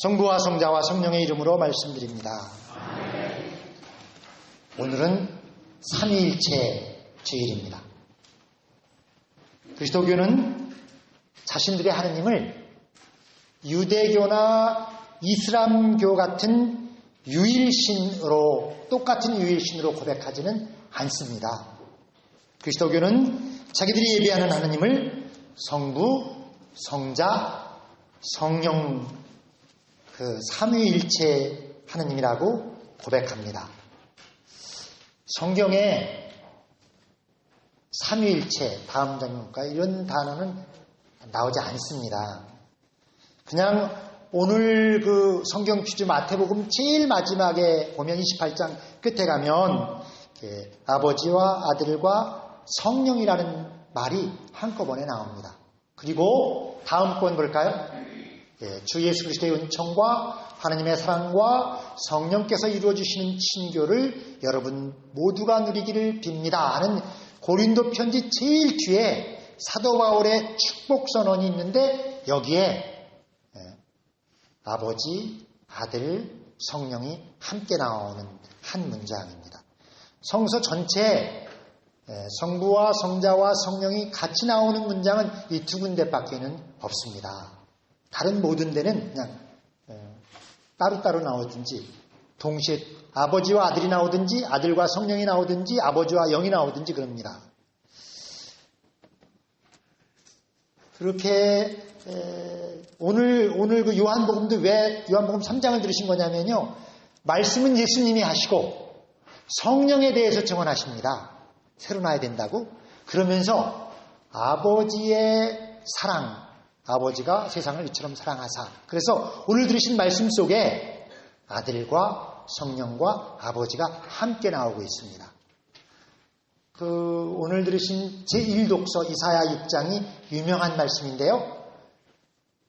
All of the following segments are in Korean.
성부와 성자와 성령의 이름으로 말씀드립니다. 오늘은 삼위일체 주일입니다. 그리스도교는 자신들의 하느님을 유대교나 이슬람교 같은 유일신으로, 똑같은 유일신으로 고백하지는 않습니다. 그리스도교는 자기들이 예배하는 하느님을 성부, 성자, 성령, 그 삼위일체 하느님이라고 고백합니다. 성경에 삼위일체, 다음 장면 볼까요? 이런 단어는 나오지 않습니다. 그냥 오늘 그 성경 퀴즈 마태복음 제일 마지막에 보면 28장 끝에 가면 아버지와 아들과 성령이라는 말이 한꺼번에 나옵니다. 그리고 다음 건 볼까요? 주 예수 그리스도의 은총과 하나님의 사랑과 성령께서 이루어주시는 친교를 여러분 모두가 누리기를 빕니다 하는 고린도 편지 제일 뒤에 사도 바울의 축복 선언이 있는데 여기에 아버지, 아들, 성령이 함께 나오는 한 문장입니다. 성서 전체에 성부와 성자와 성령이 같이 나오는 문장은 이 두 군데밖에는 없습니다. 다른 모든 데는 그냥 따로따로 나오든지 동시에 아버지와 아들이 나오든지 아들과 성령이 나오든지 아버지와 영이 나오든지 그럽니다. 그렇게 오늘 그 요한복음도 왜 요한복음 3장을 들으신 거냐면요. 말씀은 예수님이 하시고 성령에 대해서 증언하십니다. 새로 나야 된다고. 그러면서 아버지의 사랑, 아버지가 세상을 이처럼 사랑하사. 그래서 오늘 들으신 말씀 속에 아들과 성령과 아버지가 함께 나오고 있습니다. 오늘 들으신 제1독서 이사야 6장이 유명한 말씀인데요.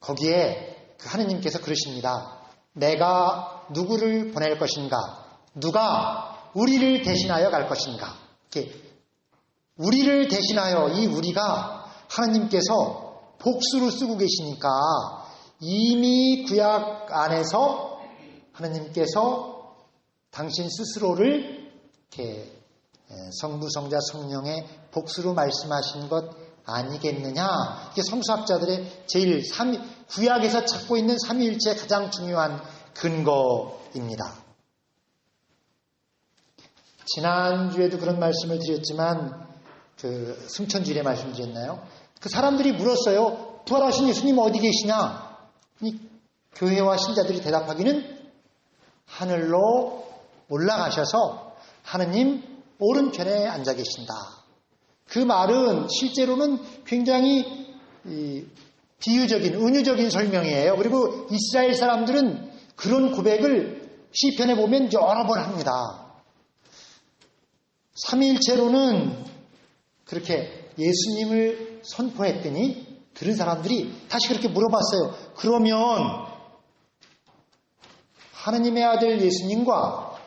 거기에 그 하느님께서 그러십니다. 내가 누구를 보낼 것인가? 누가 우리를 대신하여 갈 것인가? 이렇게 우리를 대신하여 이 우리가 하나님께서 복수로 쓰고 계시니까 이미 구약 안에서 하나님께서 당신 스스로를 이렇게 성부, 성자, 성령의 복수로 말씀하신 것 아니겠느냐. 이게 성수학자들의 제일 구약에서 찾고 있는 삼위일체의 가장 중요한 근거입니다. 지난주에도 그런 말씀을 드렸지만 승천주일에 말씀드렸나요? 그 사람들이 물었어요. 부활하신 예수님 어디 계시냐? 교회와 신자들이 대답하기는 하늘로 올라가셔서 하느님 오른편에 앉아 계신다. 그 말은 실제로는 굉장히 비유적인, 은유적인 설명이에요. 그리고 이스라엘 사람들은 그런 고백을 시편에 보면 여러 번 합니다. 삼위일체로는 그렇게 예수님을 선포했더니 들은 사람들이 다시 그렇게 물어봤어요. 그러면 하느님의 아들 예수님과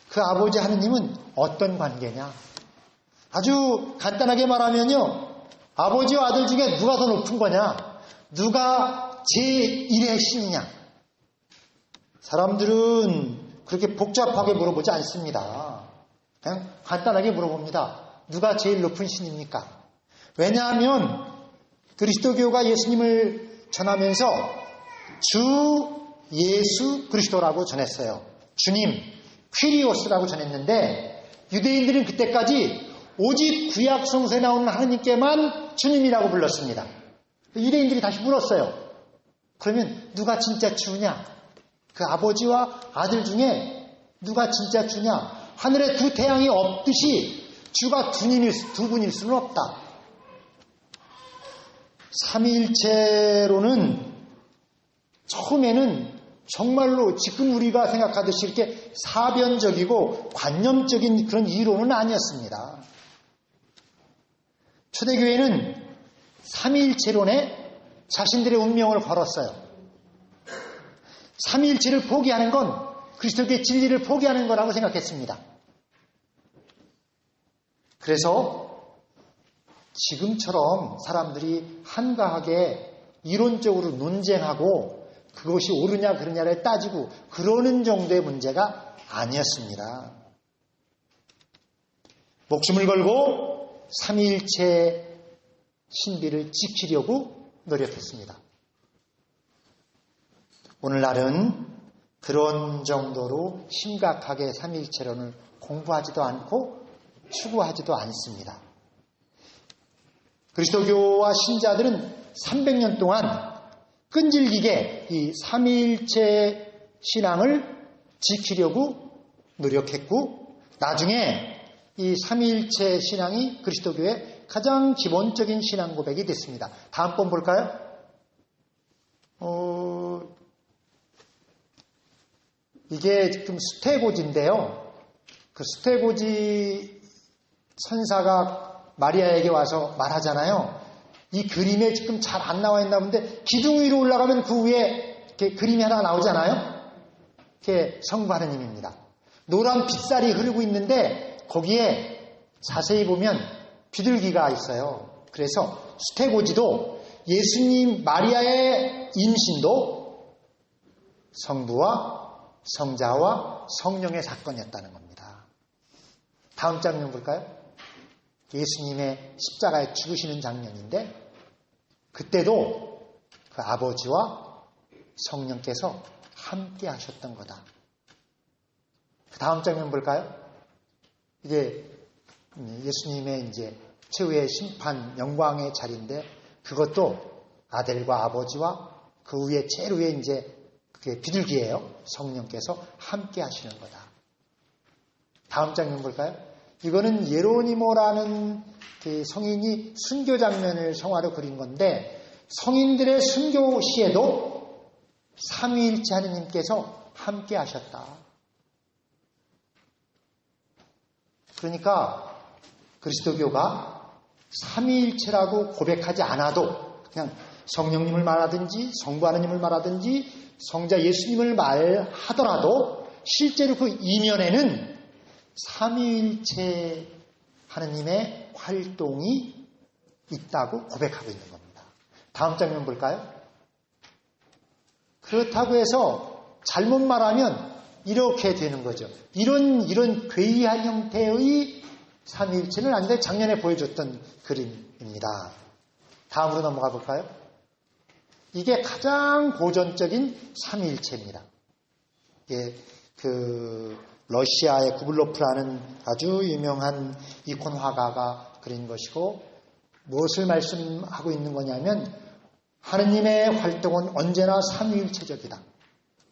그 아버지 하느님은 어떤 관계냐? 아주 간단하게 말하면요. 아버지와 아들 중에 누가 더 높은 거냐? 누가 제1의 신이냐? 사람들은 그렇게 복잡하게 물어보지 않습니다. 그냥 간단하게 물어봅니다. 누가 제일 높은 신입니까? 왜냐하면 그리스도교가 예수님을 전하면서 주 예수 그리스도라고 전했어요. 주님, 퀴리오스라고 전했는데 유대인들은 그때까지 오직 구약 성서에 나오는 하느님께만 주님이라고 불렀습니다. 유대인들이 다시 물었어요. 그러면 누가 진짜 주냐? 그 아버지와 아들 중에 누가 진짜 주냐? 하늘에 두 태양이 없듯이 주가 두 분일 수는 없다. 삼위일체로는 처음에는 정말로 지금 우리가 생각하듯이 이렇게 사변적이고 관념적인 그런 이론은 아니었습니다. 초대교회는 삼위일체론에 자신들의 운명을 걸었어요. 삼위일체를 포기하는 건 그리스도의 진리를 포기하는 거라고 생각했습니다. 그래서 지금처럼 사람들이 한가하게 이론적으로 논쟁하고 그것이 옳으냐 그러냐를 따지고 그러는 정도의 문제가 아니었습니다. 목숨을 걸고 삼위일체 신비를 지키려고 노력했습니다. 오늘날은 그런 정도로 심각하게 삼위일체론을 공부하지도 않고 추구하지도 않습니다. 그리스도교와 신자들은 300년 동안 끈질기게 이 삼위일체 신앙을 지키려고 노력했고 나중에 이 삼위일체 신앙이 그리스도교의 가장 기본적인 신앙 고백이 됐습니다. 다음 번 볼까요? 이게 지금 수태고지인데요. 그 수태고지 선사가 마리아에게 와서 말하잖아요. 이 그림에 지금 잘 안 나와 있나 본데 기둥 위로 올라가면 그 위에 이렇게 그림이 하나 나오잖아요. 그게 성부 하느님입니다. 노란 빗살이 흐르고 있는데 거기에 자세히 보면 비둘기가 있어요. 그래서 수태고지도 예수님 마리아의 임신도 성부와 성자와 성령의 사건이었다는 겁니다. 다음 장면 볼까요? 예수님의 십자가에 죽으시는 장면인데 그때도 그 아버지와 성령께서 함께 하셨던 거다. 그 다음 장면 볼까요? 이제 예수님의 이제 최후의 심판 영광의 자리인데 그것도 아들과 아버지와 그 위에 제일 위에 이제 그게 비둘기예요. 성령께서 함께 하시는 거다. 다음 장면 볼까요? 이거는 예로니모라는 그 성인이 순교 장면을 성화로 그린 건데 성인들의 순교 시에도 삼위일체 하느님께서 함께 하셨다. 그러니까 그리스도교가 삼위일체라고 고백하지 않아도 그냥 성령님을 말하든지 성부 하느님을 말하든지 성자 예수님을 말하더라도 실제로 그 이면에는 삼위일체 하느님의 활동이 있다고 고백하고 있는 겁니다. 다음 장면 볼까요? 그렇다고 해서 잘못 말하면 이렇게 되는 거죠. 이런 괴이한 형태의 삼위일체는 아닌데 작년에 보여줬던 그림입니다. 다음으로 넘어가 볼까요? 이게 가장 고전적인 삼위일체입니다. 이게 러시아의 구블로프라는 아주 유명한 이콘 화가가 그린 것이고 무엇을 말씀하고 있는 거냐면 하느님의 활동은 언제나 삼위일체적이다.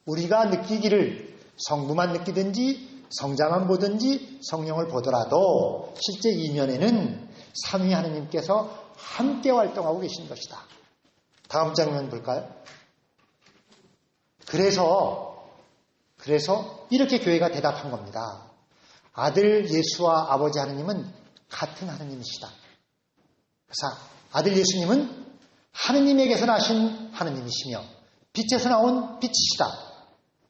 우리가 느끼기를 성부만 느끼든지 성자만 보든지 성령을 보더라도 실제 이면에는 삼위 하느님께서 함께 활동하고 계신 것이다. 다음 장면 볼까요? 그래서 이렇게 교회가 대답한 겁니다. 아들 예수와 아버지 하느님은 같은 하느님이시다. 그래서 아들 예수님은 하느님에게서 나신 하느님이시며 빛에서 나온 빛이시다.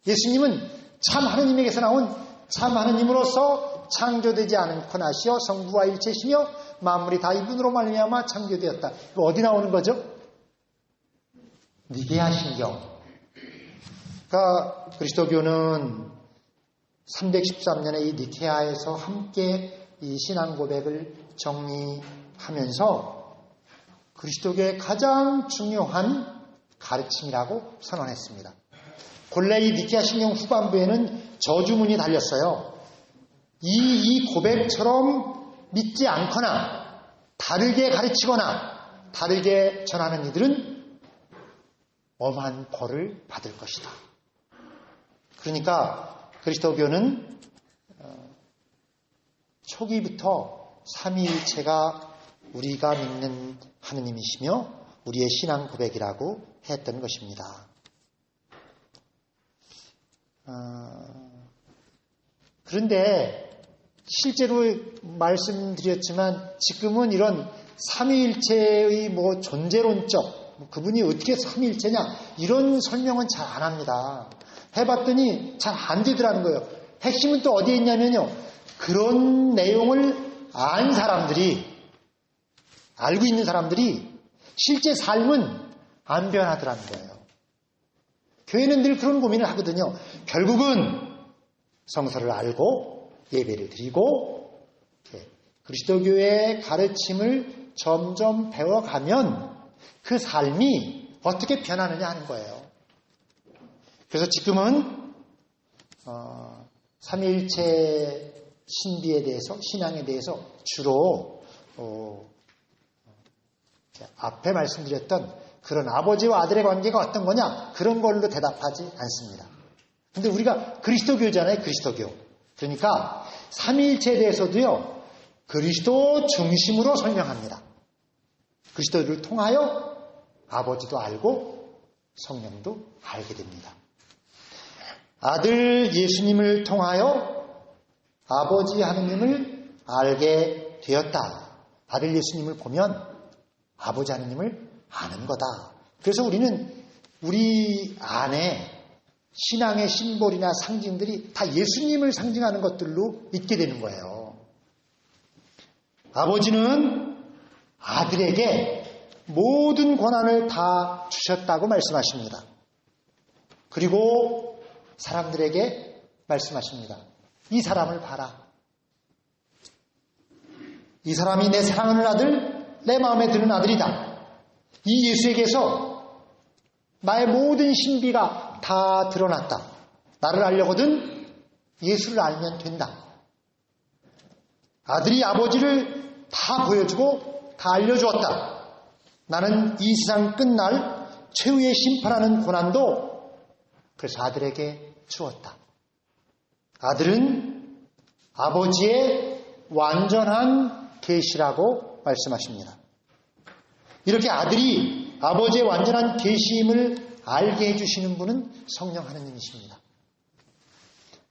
예수님은 참 하느님에게서 나온 참 하느님으로서 창조되지 않고 나시어 성부와 일체시며 만물이 다 이분으로 말미암아 창조되었다. 이거 어디 나오는 거죠? 니게아 신경. 그러니까 그리스도교는 313년에 이 니케아에서 함께 이 신앙 고백을 정리하면서 그리스도교의 가장 중요한 가르침이라고 선언했습니다. 본래 이 니케아 신경 후반부에는 저주문이 달렸어요. 이 고백처럼 믿지 않거나 다르게 가르치거나 다르게 전하는 이들은 엄한 벌을 받을 것이다. 그러니까 그리스도교는 초기부터 삼위일체가 우리가 믿는 하느님이시며 우리의 신앙 고백이라고 했던 것입니다. 그런데 실제로 말씀드렸지만 지금은 이런 삼위일체의 존재론적 그분이 어떻게 삼위일체냐 이런 설명은 잘 안 합니다. 해봤더니 잘 안 되더라는 거예요. 핵심은 또 어디에 있냐면요. 그런 내용을 안 사람들이 알고 있는 사람들이 실제 삶은 안 변하더라는 거예요. 교회는 늘 그런 고민을 하거든요. 결국은 성서를 알고 예배를 드리고 그리스도교의 가르침을 점점 배워가면 그 삶이 어떻게 변하느냐 하는 거예요. 그래서 지금은 삼위일체 신비에 대해서, 신앙에 대해서 주로 앞에 말씀드렸던 그런 아버지와 아들의 관계가 어떤 거냐, 그런 걸로 대답하지 않습니다. 근데 우리가 그리스도교잖아요, 그리스도교. 그러니까 삼위일체에 대해서도요, 그리스도 중심으로 설명합니다. 그리스도를 통하여 아버지도 알고 성령도 알게 됩니다. 아들 예수님을 통하여 아버지 하느님을 알게 되었다. 아들 예수님을 보면 아버지 하느님을 아는 거다. 그래서 우리는 우리 안에 신앙의 심볼이나 상징들이 다 예수님을 상징하는 것들로 있게 되는 거예요. 아버지는 아들에게 모든 권한을 다 주셨다고 말씀하십니다. 그리고 사람들에게 말씀하십니다. 이 사람을 봐라. 이 사람이 내 사랑하는 아들, 내 마음에 드는 아들이다. 이 예수에게서 나의 모든 신비가 다 드러났다. 나를 알려거든 예수를 알면 된다. 아들이 아버지를 다 보여주고 다 알려주었다. 나는 이 세상 끝날 최후의 심판하는 고난도 그래서 아들에게 주었다. 아들은 아버지의 완전한 계시라고 말씀하십니다. 이렇게 아들이 아버지의 완전한 계시임을 알게 해주시는 분은 성령 하느님이십니다.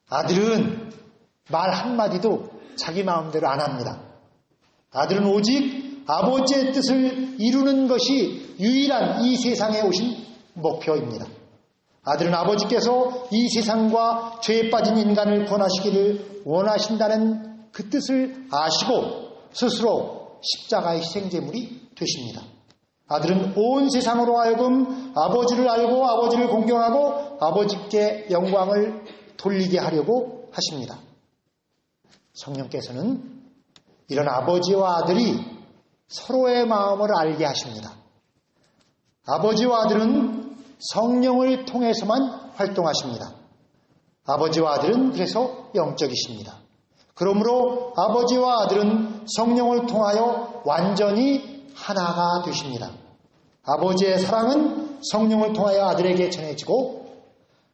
아들은 말 한마디도 자기 마음대로 안 합니다. 아들은 오직 아버지의 뜻을 이루는 것이 유일한 이 세상에 오신 목표입니다. 아들은 아버지께서 이 세상과 죄에 빠진 인간을 구원하시기를 원하신다는 그 뜻을 아시고 스스로 십자가의 희생제물이 되십니다. 아들은 온 세상으로 하여금 아버지를 알고 아버지를 공경하고 아버지께 영광을 돌리게 하려고 하십니다. 성령께서는 이런 아버지와 아들이 서로의 마음을 알게 하십니다. 아버지와 아들은 성령을 통해서만 활동하십니다. 아버지와 아들은 그래서 영적이십니다. 그러므로 아버지와 아들은 성령을 통하여 완전히 하나가 되십니다. 아버지의 사랑은 성령을 통하여 아들에게 전해지고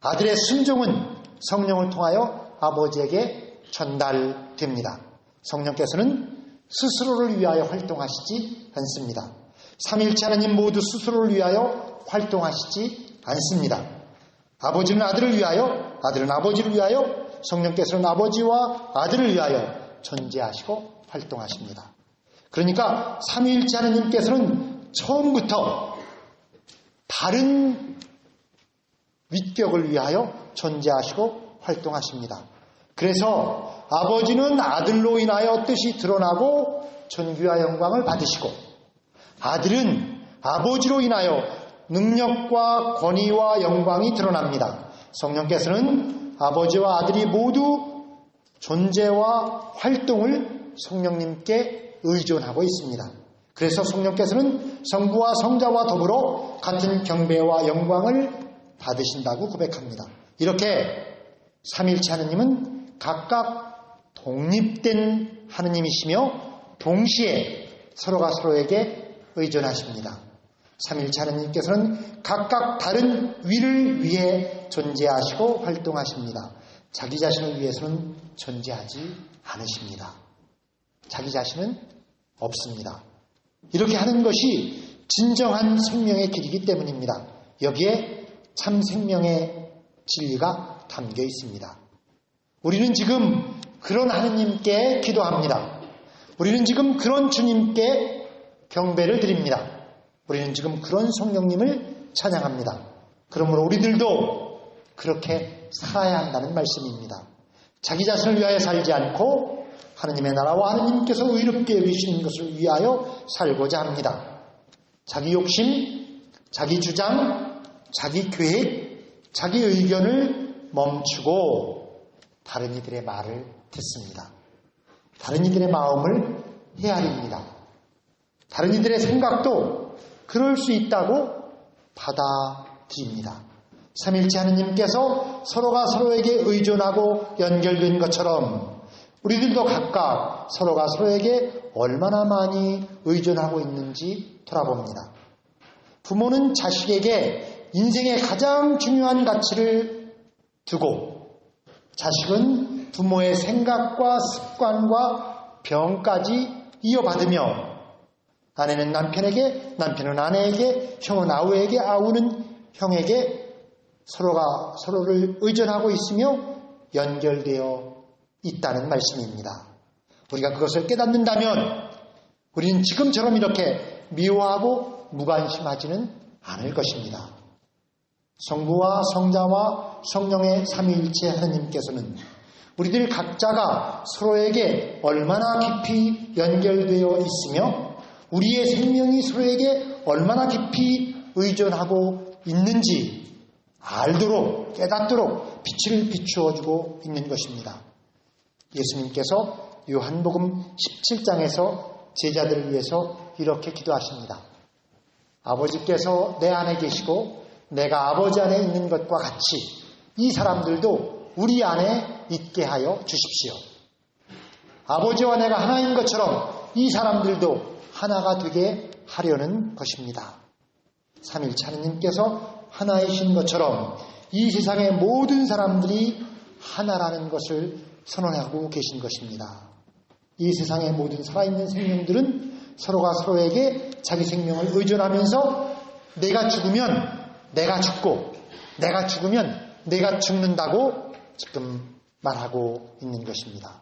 아들의 순종은 성령을 통하여 아버지에게 전달됩니다. 성령께서는 스스로를 위하여 활동하시지 않습니다. 삼위일체 하나님 모두 스스로를 위하여 활동하시지 않습니다. 아버지는 아들을 위하여, 아들은 아버지를 위하여, 성령께서는 아버지와 아들을 위하여 존재하시고 활동하십니다. 그러니까 삼위일체 하나님께서는 처음부터 다른 위격을 위하여 존재하시고 활동하십니다. 그래서 아버지는 아들로 인하여 뜻이 드러나고 존귀와 영광을 받으시고 아들은 아버지로 인하여 능력과 권위와 영광이 드러납니다. 성령께서는 아버지와 아들이 모두 존재와 활동을 성령님께 의존하고 있습니다. 그래서 성령께서는 성부와 성자와 더불어 같은 경배와 영광을 받으신다고 고백합니다. 이렇게 삼위일체 하느님은 각각 독립된 하느님이시며 동시에 서로가 서로에게 의존하십니다. 삼위일체 하느님께서는 각각 다른 위를 위해 존재하시고 활동하십니다. 자기 자신을 위해서는 존재하지 않으십니다. 자기 자신은 없습니다. 이렇게 하는 것이 진정한 생명의 길이기 때문입니다. 여기에 참 생명의 진리가 담겨 있습니다. 우리는 지금 그런 하느님께 기도합니다. 우리는 지금 그런 주님께 경배를 드립니다. 우리는 지금 그런 성령님을 찬양합니다. 그러므로 우리들도 그렇게 살아야 한다는 말씀입니다. 자기 자신을 위하여 살지 않고 하느님의 나라와 하느님께서 의롭게 여기시는 것을 위하여 살고자 합니다. 자기 욕심, 자기 주장, 자기 계획, 자기 의견을 멈추고 다른 이들의 말을 듣습니다. 다른 이들의 마음을 헤아립니다. 다른 이들의 생각도 그럴 수 있다고 받아들입니다. 삼일째 하느님께서 서로가 서로에게 의존하고 연결된 것처럼 우리들도 각각 서로가 서로에게 얼마나 많이 의존하고 있는지 돌아봅니다. 부모는 자식에게 인생의 가장 중요한 가치를 두고 자식은 부모의 생각과 습관과 병까지 이어받으며 아내는 남편에게, 남편은 아내에게, 형은 아우에게, 아우는 형에게 서로가 서로를 의존하고 있으며 연결되어 있다는 말씀입니다. 우리가 그것을 깨닫는다면 우리는 지금처럼 이렇게 미워하고 무관심하지는 않을 것입니다. 성부와 성자와 성령의 삼위일체 하느님께서는 우리들 각자가 서로에게 얼마나 깊이 연결되어 있으며 우리의 생명이 서로에게 얼마나 깊이 의존하고 있는지 알도록 깨닫도록 빛을 비추어주고 있는 것입니다. 예수님께서 요한복음 17장에서 제자들을 위해서 이렇게 기도하십니다. 아버지께서 내 안에 계시고 내가 아버지 안에 있는 것과 같이 이 사람들도 우리 안에 있게 하여 주십시오. 아버지와 내가 하나인 것처럼 이 사람들도 하나가 되게 하려는 것입니다. 삼일체 하느님께서 하나이신 것처럼 이 세상의 모든 사람들이 하나라는 것을 선언하고 계신 것입니다. 이 세상의 모든 살아있는 생명들은 서로가 서로에게 자기 생명을 의존하면서 내가 죽으면 내가 죽고 내가 죽으면 내가 죽는다고 지금 말하고 있는 것입니다.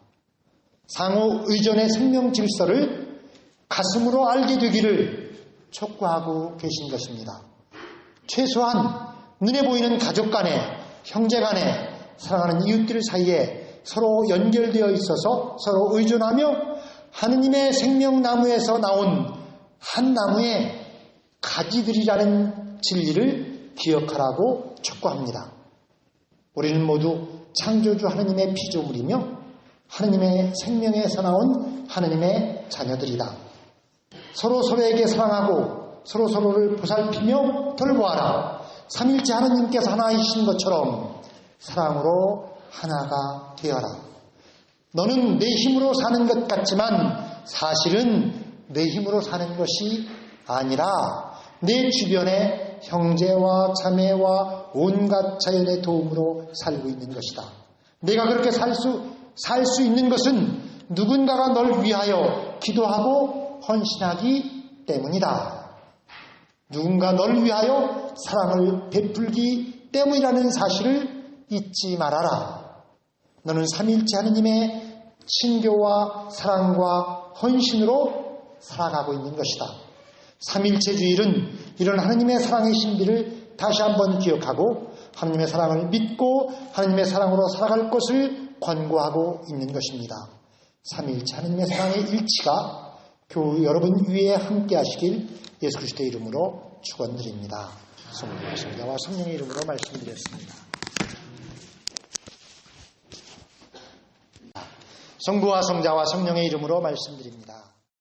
상호 의존의 생명 질서를 가슴으로 알게 되기를 촉구하고 계신 것입니다. 최소한 눈에 보이는 가족 간에, 형제 간에, 사랑하는 이웃들 사이에 서로 연결되어 있어서 서로 의존하며 하느님의 생명나무에서 나온 한 나무의 가지들이라는 진리를 기억하라고 촉구합니다. 우리는 모두 창조주 하느님의 피조물이며 하느님의 생명에서 나온 하느님의 자녀들이다. 서로 서로에게 사랑하고 서로 서로를 보살피며 돌보아라. 삼일째 하느님께서 하나이신 것처럼 사랑으로 하나가 되어라. 너는 내 힘으로 사는 것 같지만 사실은 내 힘으로 사는 것이 아니라 내 주변의 형제와 자매와 온갖 자연의 도움으로 살고 있는 것이다. 내가 그렇게 살 수 있는 것은 누군가가 널 위하여 기도하고 헌신하기 때문이다. 누군가 널 위하여 사랑을 베풀기 때문이라는 사실을 잊지 말아라. 너는 삼일째 하느님의 친교와 사랑과 헌신으로 살아가고 있는 것이다. 삼일체 주일은 이런 하느님의 사랑의 신비를 다시 한번 기억하고 하느님의 사랑을 믿고 하느님의 사랑으로 살아갈 것을 권고하고 있는 것입니다. 삼일체 하느님의 사랑의 일치가 교우 여러분 위에 함께 하시길 예수 그리스도의 이름으로 축원드립니다. 성부와 성자와 성령의 이름으로 말씀드렸습니다. 성부와 성자와 성령의 이름으로 말씀드립니다.